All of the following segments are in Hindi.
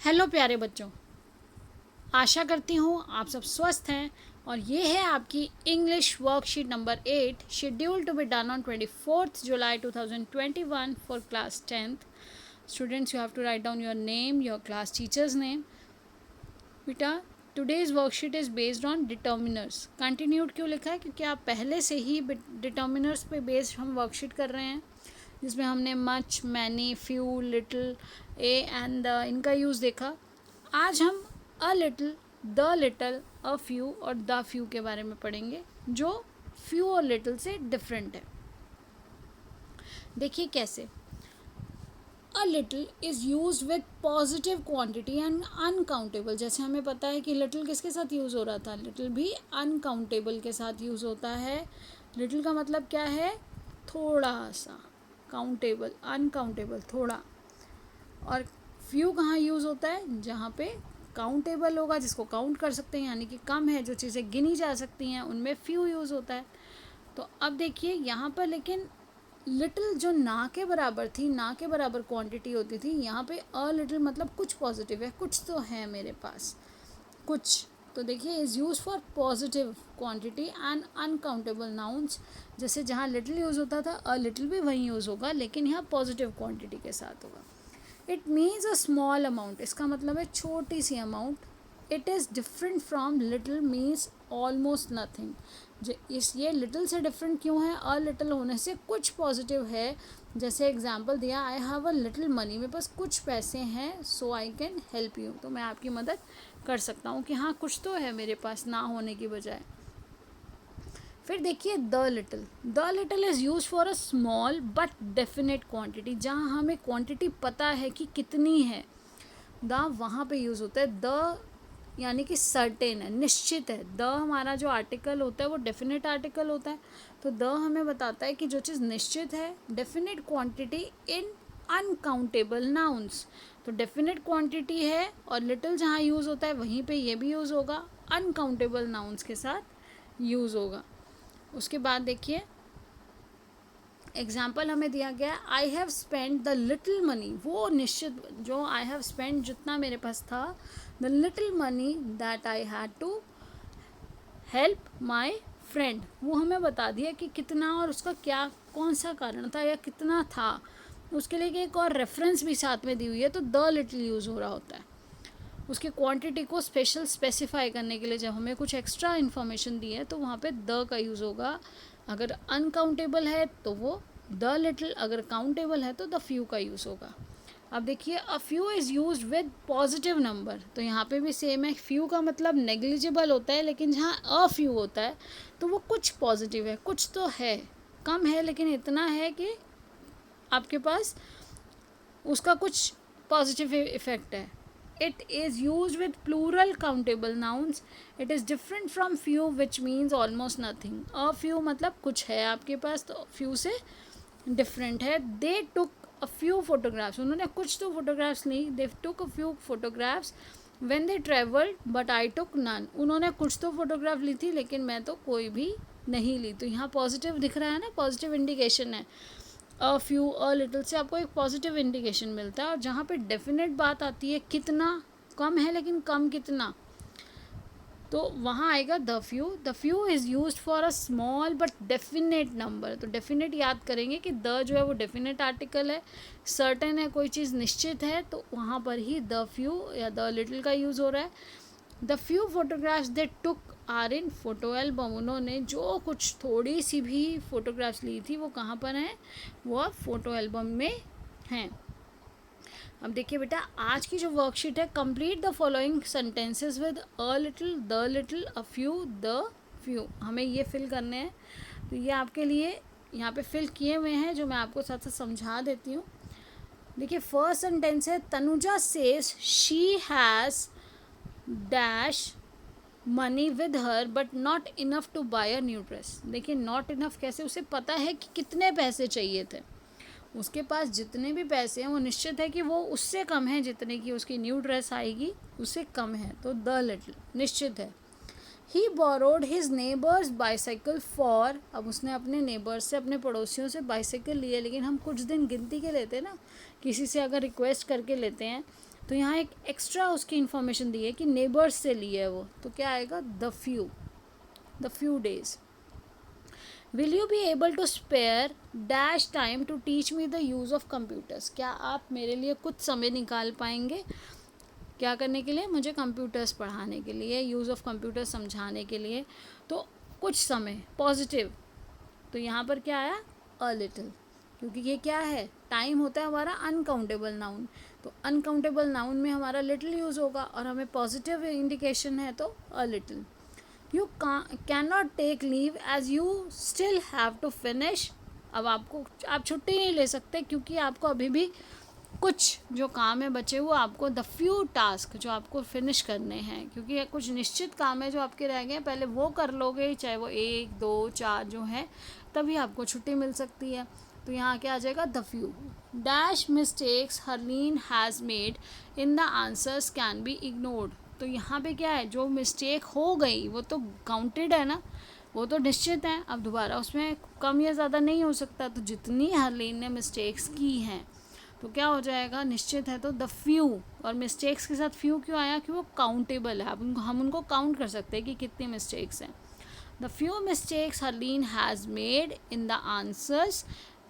हेलो प्यारे बच्चों, आशा करती हूँ आप सब स्वस्थ हैं और ये है आपकी English worksheet number 8 schedule to be done on 24th July 2021 for class 10th. Students, you have to write down your name, your class teacher's name. बेटा, today's worksheet is based on determiners. Continued क्यों लिखा है? क्योंकि आप पहले से ही determiners पे बेस्ड हम वर्कशीट कर रहे हैं, जिसमें हमने much, many, few, little, A and the इनका यूज़ देखा. आज हम a little, the little, a few और द फ्यू के बारे में पढ़ेंगे, जो फ्यू और लिटिल से डिफरेंट है. देखिए कैसे. A little is use with positive quantity and uncountable. जैसे हमें पता है कि लिटिल किसके साथ यूज़ हो रहा था, लिटिल भी अनकाउंटेबल के साथ यूज़ होता है. लिटिल का मतलब क्या है? थोड़ा सा. काउंटेबल, अनकाउंटेबल, थोड़ा. और फ्यू कहाँ यूज़ होता है? जहाँ पे काउंटेबल होगा, जिसको काउंट कर सकते हैं, यानी कि कम है, जो चीज़ें गिनी जा सकती हैं, उनमें फ्यू यूज़ होता है. तो अब देखिए यहाँ पर, लेकिन लिटिल जो ना के बराबर थी, ना के बराबर क्वांटिटी होती थी, यहाँ पे अ लिटिल मतलब कुछ पॉजिटिव है, कुछ तो है मेरे पास, कुछ. तो देखिए is use for positive quantity and uncountable nouns. जैसे जहाँ लिटिल यूज़ होता था, अ लिटिल भी वहीं यूज़ होगा, लेकिन यहाँ पॉजिटिव क्वांटिटी के साथ होगा. It means a small amount. इसका मतलब है छोटी सी amount. It is different from little means almost nothing. जो ये लिटिल से डिफरेंट क्यों है? अ लिटिल होने से कुछ पॉजिटिव है. जैसे एग्जाम्पल दिया, I have a little money, मेरे पास कुछ पैसे हैं, सो आई कैन हेल्प यू, तो मैं आपकी मदद कर सकता हूँ कि हाँ कुछ तो है मेरे पास, ना होने की बजाय. फिर देखिए the little. The little is use for a small but definite quantity. जहाँ हमें क्वांटिटी पता है कि कितनी है, द वहाँ पे यूज़ होता है. द यानी कि सर्टेन है, निश्चित है. द हमारा जो आर्टिकल होता है वो डेफिनेट आर्टिकल होता है. तो द हमें बताता है कि जो चीज़ निश्चित है, definite quantity in uncountable nouns. तो डेफिनेट क्वांटिटी है, और लिटिल जहाँ यूज़ होता है वहीं पे ये भी यूज़ होगा, अनकाउंटेबल नाउन्स के साथ यूज़ होगा. उसके बाद देखिए एग्जाम्पल हमें दिया गया है, I have spend the little money. वो निश्चित, जो आई हैव स्पेंड, जितना मेरे पास था, the little money that I had to help my friend. वो हमें बता दिया कि कितना और उसका क्या, कौन सा कारण था या कितना था. उसके लिए एक और रेफरेंस भी साथ में दी हुई है, तो द लिटिल यूज़ हो रहा होता है. उसकी क्वांटिटी को स्पेसिफाई करने के लिए जब हमें कुछ एक्स्ट्रा इन्फॉर्मेशन दी है, तो वहाँ पे द का यूज़ होगा. अगर अनकाउंटेबल है तो वो द लिटिल, अगर काउंटेबल है तो द फ्यू का यूज़ होगा. अब देखिए a few is use with positive number. तो यहाँ पे भी सेम है. फ्यू का मतलब नेग्लिजिबल होता है, लेकिन जहाँ अ फ्यू होता है तो वो कुछ पॉजिटिव है, कुछ तो है, कम है, लेकिन इतना है कि आपके पास उसका कुछ पॉजिटिव इफेक्ट है. It is used with plural countable nouns. It is different from few, which means almost nothing. A few मतलब कुछ है आपके पास, तो few से different है. They took a few photographs. उन्होंने कुछ तो photographs Lee. They took a few photographs when they traveled, but I took none. उन्होंने कुछ तो photograph ली थी, लेकिन मैं तो कोई भी नहीं ली. तो यहाँ पॉजिटिव दिख रहा है ना, पॉजिटिव इंडिकेशन है. अ फ्यू, अ लिटिल से आपको एक पॉजिटिव इंडिकेशन मिलता है. और जहाँ पे डेफिनेट बात आती है, कितना कम है, लेकिन कम कितना, तो वहाँ आएगा the few. The few is use for a small but definite number. तो डेफिनेट याद करेंगे कि द जो है वो डेफिनेट आर्टिकल है, सर्टेन है, कोई चीज़ निश्चित है, तो वहाँ पर ही द फ्यू या द लिटिल का यूज़ हो रहा है. The few photographs they took are in photo album. उन्होंने जो कुछ थोड़ी सी भी फोटोग्राफ्स ली थी, वो कहाँ पर हैं? वो फोटो एल्बम में हैं. अब देखिए बेटा, आज की जो वर्कशीट है, complete the following sentences with a little, the little, a few, the few. हमें ये फिल करने हैं. तो ये आपके लिए यहाँ पे फिल किए हुए हैं, जो मैं आपको साथ साथ समझा देती हूँ. देखिए फर्स्ट सेंटेंस है, Tanuja says she has dash money with her but not enough to buy a new dress. देखिए नॉट इनफ कैसे? उसे पता है कि कितने पैसे चाहिए थे, उसके पास जितने भी पैसे हैं वो निश्चित है कि वो उससे कम है, जितने की उसकी न्यू ड्रेस आएगी उससे कम है. तो द लिटिल निश्चित है. He borrowed his neighbour's bicycle for. अब उसने अपने नेबर्स से, अपने पड़ोसियों से बाईसाइकिल लिए, लेकिन हम कुछ दिन गिनती के लेते हैं ना, किसी से अगर रिक्वेस्ट करके लेते हैं तो यहाँ एक एक्स्ट्रा उसकी इन्फॉर्मेशन दी है कि नेबर्स से ली है वो, तो क्या आएगा, the few days. Will you be able to spare dash time to teach me the use of computers. क्या आप मेरे लिए कुछ समय निकाल पाएंगे, क्या करने के लिए, मुझे कंप्यूटर्स पढ़ाने के लिए, यूज़ ऑफ कंप्यूटर्स समझाने के लिए. तो कुछ समय, पॉजिटिव. तो यहाँ पर क्या आया, अ लिटिल, क्योंकि ये क्या है, टाइम होता है हमारा अनकाउंटेबल नाउन. तो अनकाउंटेबल नाउन में हमारा लिटिल यूज़ होगा और हमें पॉजिटिव इंडिकेशन है तो a little. You can not take leave as you still have to finish. अब आप छुट्टी नहीं ले सकते क्योंकि आपको अभी भी कुछ जो काम है बचे हुए, आपको द फ्यू टास्क जो आपको फिनिश करने हैं, क्योंकि कुछ निश्चित काम है जो आपके रह गए हैं, पहले वो कर लोगे, चाहे वो 1 2 4 जो है, तभी आपको छुट्टी मिल सकती है. तो यहाँ क्या आ जाएगा, the few. Dash mistakes Harleen has made in the answers can be ignored. तो यहाँ पे क्या है, जो मिस्टेक हो गई वो तो काउंटेड है ना, वो तो निश्चित है, अब दोबारा उसमें कम या ज़्यादा नहीं हो सकता. तो जितनी हरलीन ने मिस्टेक्स की हैं तो क्या हो जाएगा, निश्चित है तो द फ्यू. और मिस्टेक्स के साथ फ्यू क्यों आया, कि वो काउंटेबल है, हम उनको काउंट कर सकते हैं कि कितनी मिस्टेक्स हैं. The few mistakes Harleen has made in the answers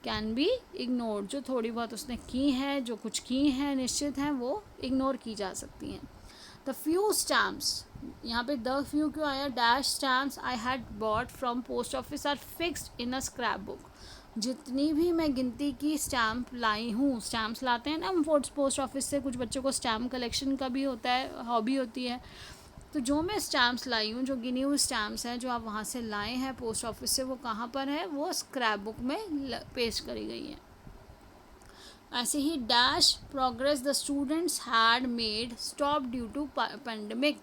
can be ignored. जो थोड़ी बहुत उसने की है, जो कुछ की हैं निश्चित हैं, वो इग्नोर की जा सकती हैं. द फ्यू स्टैम्प्स, यहाँ पे द फ्यू क्यों आया, dash stamps I had bought from post office are fixed in a scrap book. जितनी भी मैं गिनती की स्टैम्प लाई हूँ, स्टैम्प्स लाते हैं ना हम पोस्ट ऑफिस से, कुछ बच्चों को स्टैम्प कलेक्शन का भी होता है, हॉबी होती है. तो जो मैं स्टैम्प्स लाई हूँ, जो गिनी हुई स्टैम्प्स हैं जो आप वहाँ से लाए हैं पोस्ट ऑफिस से, वो कहाँ पर है, वो स्क्रैप बुक में पेस्ट करी गई है. ऐसे ही dash progress the students had made stop due to pandemic.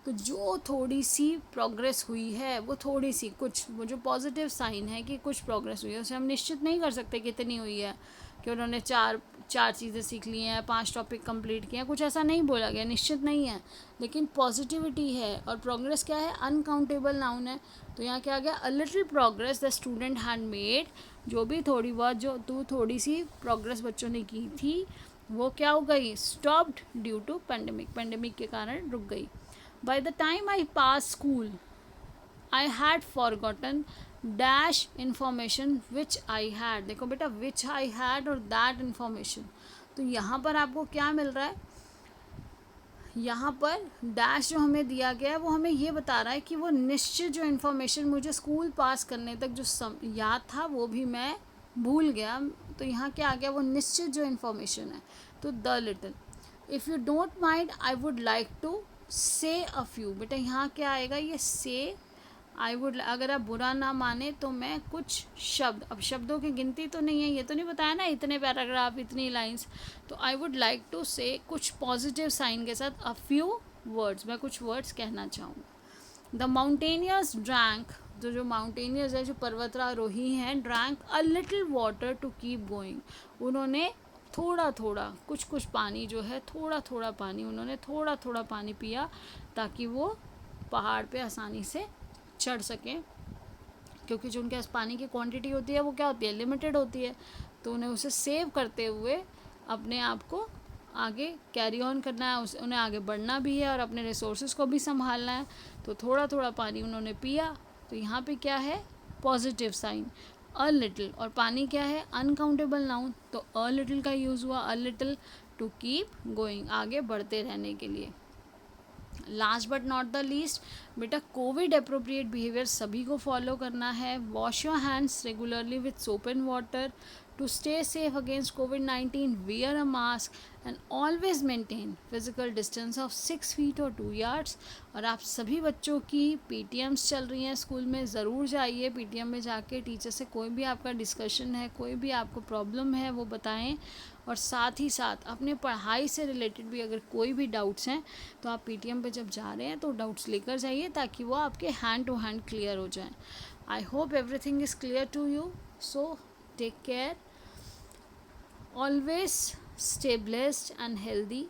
तो जो थोड़ी सी प्रोग्रेस हुई है, वो थोड़ी सी कुछ, वो जो पॉजिटिव साइन है कि कुछ प्रोग्रेस हुई है, उसे हम निश्चित नहीं कर सकते कितनी हुई है, कि उन्होंने चार चीज़ें सीख ली हैं, 5 टॉपिक कंप्लीट किए हैं, कुछ ऐसा नहीं बोला गया, निश्चित नहीं है, लेकिन पॉजिटिविटी है. और प्रोग्रेस क्या है, अनकाउंटेबल नाउन है. तो यहाँ क्या आ गया, a little progress the student had made. जो भी थोड़ी बहुत, जो थोड़ी सी प्रोग्रेस बच्चों ने की थी, वो क्या हो गई, स्टॉप्ड ड्यू टू पेंडेमिक के कारण रुक गई. By the time I passed school, I had forgotten dash information which I had. देखो बेटा, which I had और that information. तो यहाँ पर आपको क्या मिल रहा है, यहाँ पर डैश जो हमें दिया गया है वो हमें ये बता रहा है कि वो निश्चित जो इन्फॉर्मेशन मुझे स्कूल पास करने तक जो याद था वो भी मैं भूल गया. तो यहाँ क्या आ गया, वो निश्चित जो इन्फॉर्मेशन है. तो the little. If you don't mind I would like to say a few. बेटा यहाँ क्या आएगा, ये से, आई वुड, अगर आप बुरा ना माने तो मैं कुछ शब्द, अब शब्दों की गिनती तो नहीं है, ये तो नहीं बताया ना इतने पैराग्राफ इतनी लाइंस. तो आई वुड लाइक टू से, कुछ पॉजिटिव साइन के साथ, अ फ्यू वर्ड्स, मैं कुछ वर्ड्स कहना चाहूँगा. The mountaineers drank. जो माउंटेनियर्स है, जो पर्वतारोही हैं, drank a little water to keep going. उन्होंने थोड़ा थोड़ा कुछ पानी जो है, थोड़ा पानी, उन्होंने थोड़ा पानी पिया ताकि वो पहाड़ पे आसानी से चढ़ सकें, क्योंकि जो उनके पास पानी की क्वांटिटी होती है वो क्या होती है, लिमिटेड होती है. तो उन्हें उसे सेव करते हुए अपने आप को आगे कैरी ऑन करना है, उन्हें आगे बढ़ना भी है और अपने रिसोर्सेज को भी संभालना है. तो थोड़ा पानी उन्होंने पिया. तो यहाँ पे क्या है, पॉजिटिव साइन, अ लिटिल. और पानी क्या है, अनकाउंटेबल नाउन. तो अ लिटिल का यूज़ हुआ, a little to keep going, आगे बढ़ते रहने के लिए. Last but not the least, बेटा कोविड अप्रोप्रिएट बिहेवियर सभी को फॉलो करना है. Wash your hands regularly with soap and water. To stay safe against कोविड-19, wear a mask and always maintain physical distance of 6 feet or 2 yards. और आप सभी बच्चों की PTMs चल रही हैं स्कूल में, ज़रूर जाइए PTM में जाके टीचर से कोई भी आपका डिस्कशन है, कोई भी आपको प्रॉब्लम है वो बताएं. और साथ ही साथ अपने पढ़ाई से रिलेटेड भी अगर कोई भी डाउट्स हैं तो आप PTM पे जब जा रहे हैं तो डाउट्स लेकर जाइए ताकि वो आपके हैंड टू हैंड क्लियर हो जाएं. I hope everything is clear to you. So take care, always stay blessed and healthy.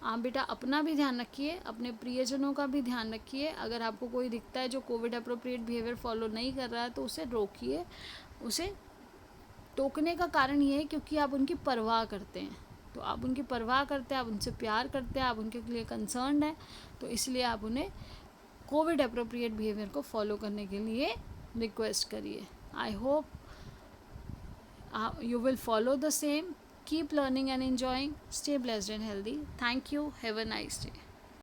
आप बेटा अपना भी ध्यान रखिए, अपने प्रियजनों का भी ध्यान रखिए. अगर आपको कोई दिखता है जो कोविड अप्रोप्रिएट बिहेवियर फॉलो नहीं कर रहा है तो उसे रोकिए. उसे टोकने का कारण ये है क्योंकि आप उनकी परवाह करते हैं. तो आप उनकी परवाह करते हैं, आप उनसे प्यार करते हैं, आप उनके लिए कंसर्न्ड हैं, तो इसलिए आप उन्हें कोविड अप्रोप्रिएट बिहेवियर को फॉलो करने के लिए रिक्वेस्ट करिए. I hope you will follow the same. Keep learning and enjoying. Stay blessed and healthy. Thank you. Have a nice day.